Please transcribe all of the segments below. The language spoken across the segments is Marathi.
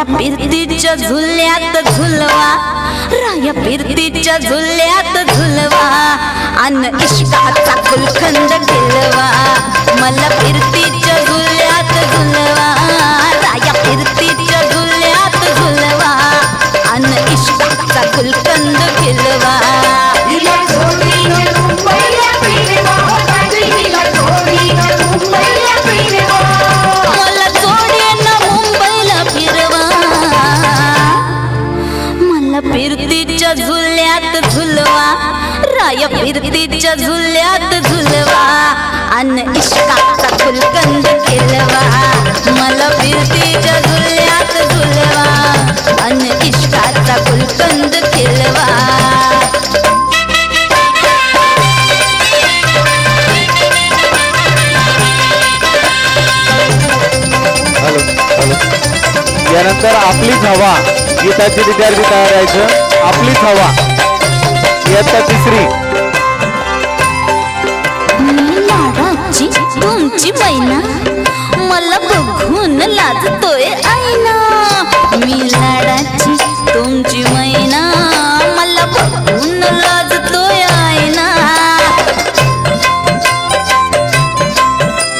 फिरतीच्या झुल्यात झुलवा, राया फिरतीच्या झुल्यात झुलवा, अन इश्काचा गुलखंद खिलवा. मला फिरतीच्या झुल्यात झुलवा, राया फिरतीच्या झुल्यात झुलवा, अन इश्काचा गुलखंद खिलवा. फिरतीच्या झुल्यात झुलवा, राया फिरतीच्या झुल्यात झुलवा, अन इश्काचा गुलकंद खिलवा. मला फिरतीच्या झुल्यात झुलवा, अन इश्काचा गुलकंद खिलवा. यानंतर आपलीच हवा गीताची विद्यार्थी तयार राहायचं. आपलीच हवा इयत्ता तिसरी. लाडाची तुमची मैना मला बघून लाजतोय आईना. मी लाडाची तुमची मैना मला बघून लाजतोय आईना.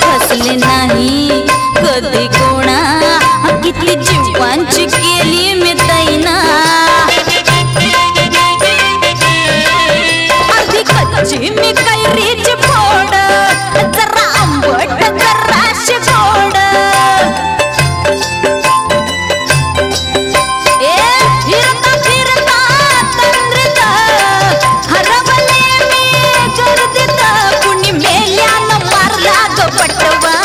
फसले नाही कधी कोणा, किती जीवांची केली मी तैना. अर्धी कच्ची मी कैरीची फोड, जरा आंबट जराशी गोड. फिरता फिरता तंद्रीत हरवले मी गर्दीत. कुणी मेल्यानं मारला ग पटवा.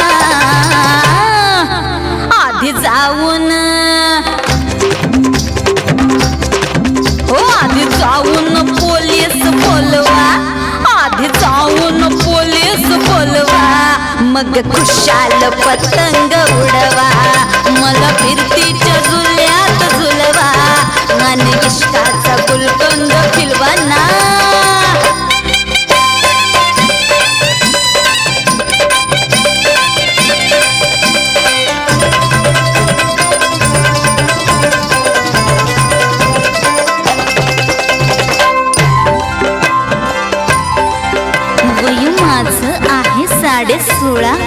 आधी जाऊन पोलीस बोलवा, आधी जाऊन पोलीस बोलवा, मग खुशाल पतंग उडवा. मला फिरतीच्या झुल्यात झुलवा, आणि इश्काचा गुलकंद खिलवा ना. आहे 16.5,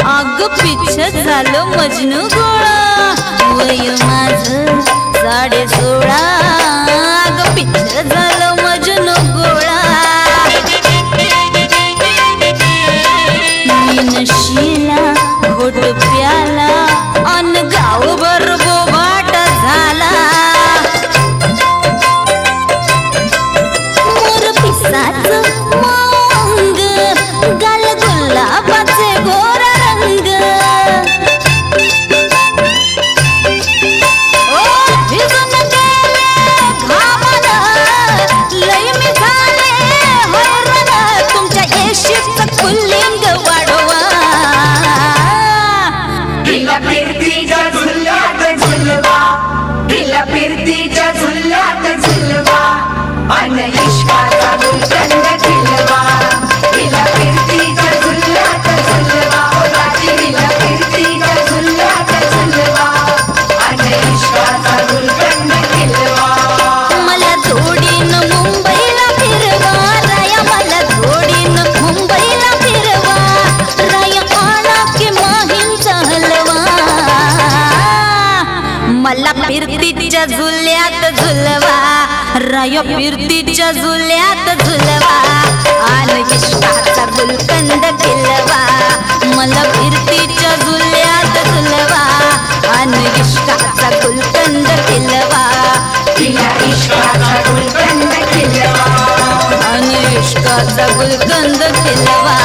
अग पिच्छ झालं मजनू गोळा. वय माझं 16.5, अग पिच्छ झालं मजनू गोळा. मी नशीला घोट प्याला, अन गावभर बोबाट झाला. मोर पिसाचं गाल गुलाबाचे गोर रंग. ओ भिजून गेले घामानं, लय मी झाले हैराण. तुमच्या येशीचं कुल्लिंग वाढवा. हिला फिरतीच्या झुल्यात झुलवा, हिला फिरतीच्या झुल्यात झुलवा, अन इश्काचा गुलकंद खिलवा. हिला फिरतीच्या झुल्यात झुलवा, हिला फिरतीच्या झुल्यात झुलवा, अन इश्काचा गुलकंद खिलवा. मला जोडीनं मुंबईला फिरवा, राया मला जोडीनं मुंबईला फिरवा. राया आणा की माहींचा हलवा. मला फिरतीच्या झुल्यात झुलवा, राया फिरतीच्या झुल्यात झुलवा, आणि इश्काचा गुलकंद खिलवा. मला फिरतीच्या झुल्यात झुलवा, आणि इश्काचा गुलकंद खिलवा. हिला इश्काचा गुलकंद खिलवा, आणि इश्काचा गुलकंद खिलवा.